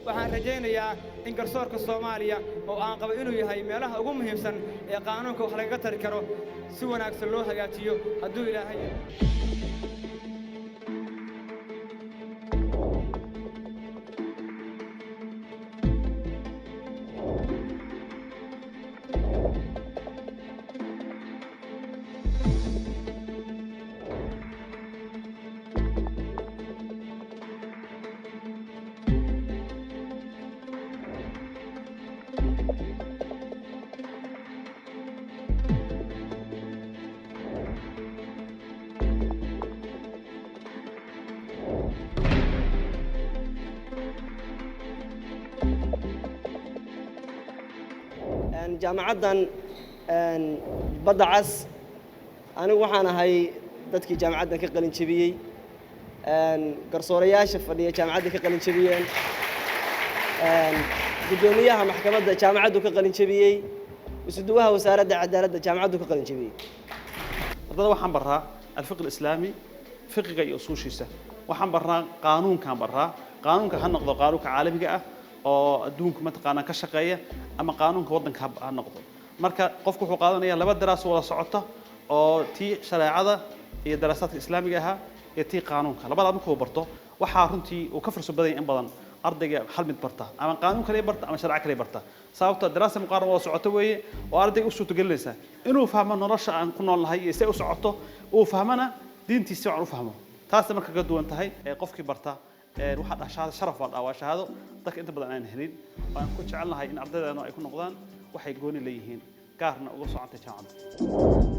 waxaan rajaynayaa in garsoorka Soomaaliya oo aan qabo inuu yahay meelaha ugu muhiimsan ee qaanuunka wax laga tari karo si wanaagsan loo hagaajiyo hadduu Ilaahay jaamacaddan badda cas anigu waxaan ahay dadkii jaamacaddan ka qalin jabiyey garsoorayaasha fadhiya jaamacadda ka qalin jabiyeen gudoomiyaha maxkamadda jaamacaddu ka qalin jabiyey isuduwaha wasaaradda cadaaladda jaamacaddu ka qalin jabiyey ardada waxaan baraa alfiqh alislaami fiqiga iyo usuushiisa waxaan baraa qaanuunkaan baraa qaanuunka ha noqdo qaanuunka caalamiga ah oo adduunka mataqaanaa ka shaqeeya ama qaanuunka waddanka ha noqdo marka qofku wuxuu qaadanayaa laba daraas wada socota oo tii shareecada iyo daraasaadka islaamiga ahaa iyo tii qaanuunka labada markuu barto waxaa runtii uu ka farso badan in badan ardayga hal mid barta ama qaanuun kale barta ama sharci kale barta sababtoo daraasa muqaaran wada socota weeye oo ardayga u suurtagelinaysa inuu fahmo nolosha aan ku noolnahay iyo si ay u socoto uu fahmana diintiisa aan u fahmo taasna marka ka duwan tahay qofkii barta waxaa dhashaada sharaf waa shahaado dadka inta badan aan helin waan ku jecelnahay in ardaydeena ay ku noqdaan waxay gooni leeyihiin gaarna uga socotay jaamacadda